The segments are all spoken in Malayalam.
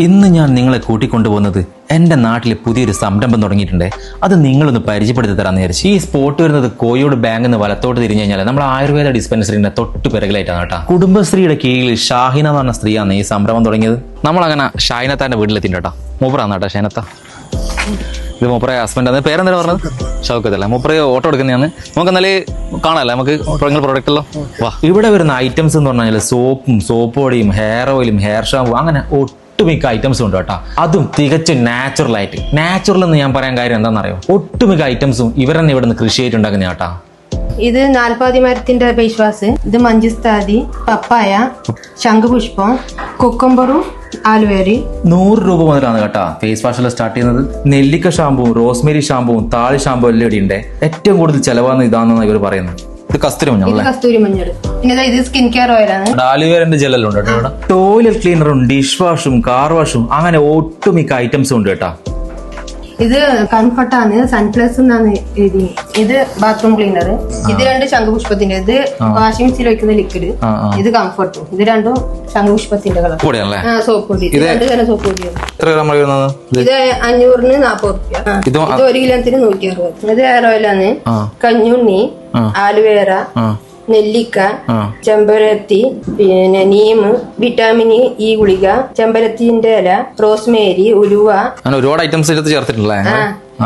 ഇന്ന് ഞാൻ നിങ്ങളെ കൂട്ടിക്കൊണ്ടുപോകുന്നത് എൻ്റെ നാട്ടിൽ പുതിയൊരു സംരംഭം തുടങ്ങിയിട്ടുണ്ട്. അത് നിങ്ങളൊന്ന് പരിചയപ്പെടുത്തി തരാമെന്ന് വിചാരിച്ചു. ഈ സ്പോട്ട് വരുന്നത് കോഴിയോട് ബാങ്കിൽ നിന്ന് വലത്തോട്ട് തിരിഞ്ഞു കഴിഞ്ഞാൽ നമ്മൾ ആയുർവേദ ഡിസ്പെൻസറിന്റെ തൊട്ട് പിറകിലായിട്ടാണ് കേട്ടോ. കുടുംബശ്രീയുടെ കീഴിൽ ഷാഹിന എന്ന് പറഞ്ഞ സ്ത്രീയാണ് ഈ സംരംഭം തുടങ്ങിയത്. നമ്മളങ്ങനെ ഷൈനത്താൻ്റെ വീട്ടിലെത്തിയിട്ട് കേട്ടോ. മൂപ്പറാണ് കേട്ടോ ഷൈനത്ത. ഇത് മൂപ്പറ ഹസ്ബൻഡ് ആണ്. പേരെന്താ പറഞ്ഞത്? ഷൗക്കത്തല്ലേ. മൂപ്പറ ഓട്ടോ എടുക്കുന്നതാണ്. നമുക്ക് എന്നാലും കാണാമല്ലേ നമുക്ക് പ്രൊഡക്റ്റ് എല്ലാം. വാ, ഇവിടെ വരുന്ന ഐറ്റംസ് എന്ന് പറഞ്ഞു കഴിഞ്ഞാൽ സോപ്പ് പൊടിയും ഹെയർ ഓയിലും ഹെയർ ഷാമ്പും അങ്ങനെ ഒട്ടുമിക്ക ഐറ്റംസും ഉണ്ട് കേട്ടോ. അതും തികച്ചും നാച്ചുറൽ ആയിട്ട്. നാച്ചുറൽ എന്ന് ഞാൻ പറയാൻ കാര്യം എന്താണെന്നറിയോ? ഒട്ടുമിക്ക ഐറ്റംസും ഇവർ തന്നെ ഇവിടെ നിന്ന് കൃഷി ചെയ്തിട്ടുണ്ടാക്കുന്ന കേട്ടോ. ഇത് നാൽപ്പാതി മരത്തിന്റെ ഫേസ് വാഷ്, ഇത് മഞ്ചിസ്താതി, പപ്പായ, ശംഖുപുഷ്പം, കൊക്കമ്പറും ആലുവേരി. 100 രൂപ മുതലാണ് കേട്ടോ ഫേസ് വാഷെല്ലാം സ്റ്റാർട്ട് ചെയ്യുന്നത്. നെല്ലിക്ക ഷാമ്പുവും റോസ്മേരി ഷാമ്പുവും താളി ഷാമ്പും എല്ലാം ഇവിടെ ഉണ്ട്. ഏറ്റവും കൂടുതൽ ചെലവാന്ന് ഇതാണെന്നാണ് ഇവർ പറയുന്നത്. ഇത് കസ്തൂരി മഞ്ഞൾ, കസ്തൂരി മഞ്ഞൾ. പിന്നെ ഇത് സ്കിൻ കെയർ ഓയിലാണ്. ആലുവേറിന്റെ ജെല്ലെല്ലാം ഉണ്ട് കേട്ടോ. ടോയ്ലറ്റ് ക്ലീനറും ഡിഷ് വാഷും കാർ വാഷും അങ്ങനെ ഒട്ടുമിക്ക ഐറ്റംസും ഉണ്ട് കേട്ടോ. ഇത് കംഫർട്ടാണ്, സൺപ്ലസ് എന്നാണ് എഴുതി. ഇത് ബാത്റൂം ക്ലീനർ. ഇത് രണ്ട് ശംഖുപുഷ്പത്തിന്റെ. ഇത് വാഷിംഗ് മെഷീനിൽ വെക്കുന്ന ലിക്വിഡ്. ഇത് കംഫർട്ടും. ഇത് രണ്ടും ശംഖുപുഷ്പത്തിന്റെ കളർ സോപ്പ് പൊടി. ഇത് 2 തരം സോപ്പ് പൊടിയാണ്. ഇത് 500-ന് 40 രൂപ. ഇത് 1 കിലോത്തിന് 160. ഇത് ഹെയർ ഓയിലാണ്. കഞ്ഞുണ്ണി, ആലുവേറ, നെല്ലിക്ക, ചെമ്പരത്തി, പിന്നെ നീം, വിറ്റാമിൻ ഇ ഗുളിക, ചെമ്പരത്തിന്റെ ഇല, റോസ്മേരി, ഉലുവ, ഒരുപാട് ഐറ്റംസ് ചേർത്തിട്ടുള്ള.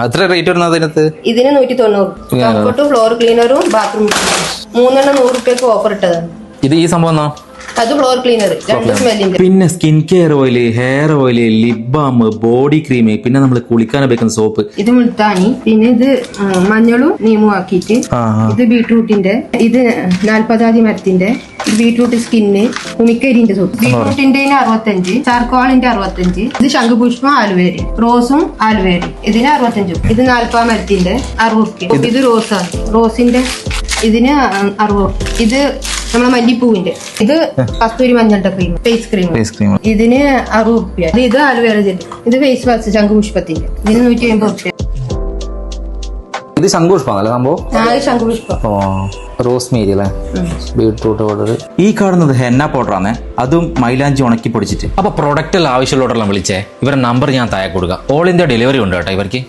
എത്ര റേറ്റ് വരുന്നത് ഇതിനകത്ത്? ഇതിന് 190. കംഫർട്ടും ഫ്ലോർ ക്ലീനറും ബാത്റൂം ക്ലീനറും 3 100 രൂപയ്ക്ക് ഓഫർ ഇട്ടതാണ്. ഇത് ഈ സംഭവം അത് ഫ്ലോർ ക്ലീനർ 2 സ്മെല്ലിന്റെ. പിന്നെ skin care oil, hair oil, lip balm, body cream, പിന്നെ നമ്മൾ കുളിക്കാൻ ഉപയോഗിക്കുന്ന സോപ്പ്. ഇത് മുൾത്താനി. പിന്നെ ഇത് മഞ്ഞളും നീമും ആക്കിയിട്ട്. ഇത് ബീട്രൂട്ടിന്റെ. ഇത് 40 മരത്തിന്റെ. Beetroot skin. ഉമിക്കരിന്റെ സോപ്പ്. ബീട്രൂട്ടിന്റെ 65, ചാർക്കോളിന്റെ 65. ഇത് ശംഖുപുഷ്പം, ആലുവേരി, റോസും ആലുവേരി. ഇതിന് 65. ഇത് 40 മരത്തിന്റെ 60. ഇത് റോസാണ്. റോസിന്റെ ഇതിന് 60. ഇത് നമ്മളെ മല്ലിപ്പൂവിന്റെ. ഇത് കസ്തൂരി മഞ്ഞളുടെ ക്രീം, ഫേസ് ക്രീം. ഇതിന് 60 രൂപ. ഇത് ആലുവേറ ജെൽ. ഇത് ഫേസ് വാഷ് ശംഖുപുഷ്പത്തിന്റെ. ഇതിന് 150 രൂപ. ഇത് ശംഖുപുഷ്പമാണല്ലേ സംഭവം? ശംഖുപുഷ്പം. റോസ്മേരി അല്ലേ? Beetroot powder. ഈ കാണുന്നത് ഹെന്ന പൗഡറാണ്. അതും മൈലാഞ്ചി ഉണക്കി പൊടിച്ചിട്ട്. അപ്പൊ പ്രൊഡക്റ്റ് ആവശ്യമുള്ളവരെല്ലാം വിളിച്ചേ. ഇവരുടെ നമ്പർ ഞാൻ താഴെ കൊടുക്കുക. ഓൾ ഇന്ത്യ ഡെലിവറി ഉണ്ട് കേട്ടോ ഇവർക്ക്.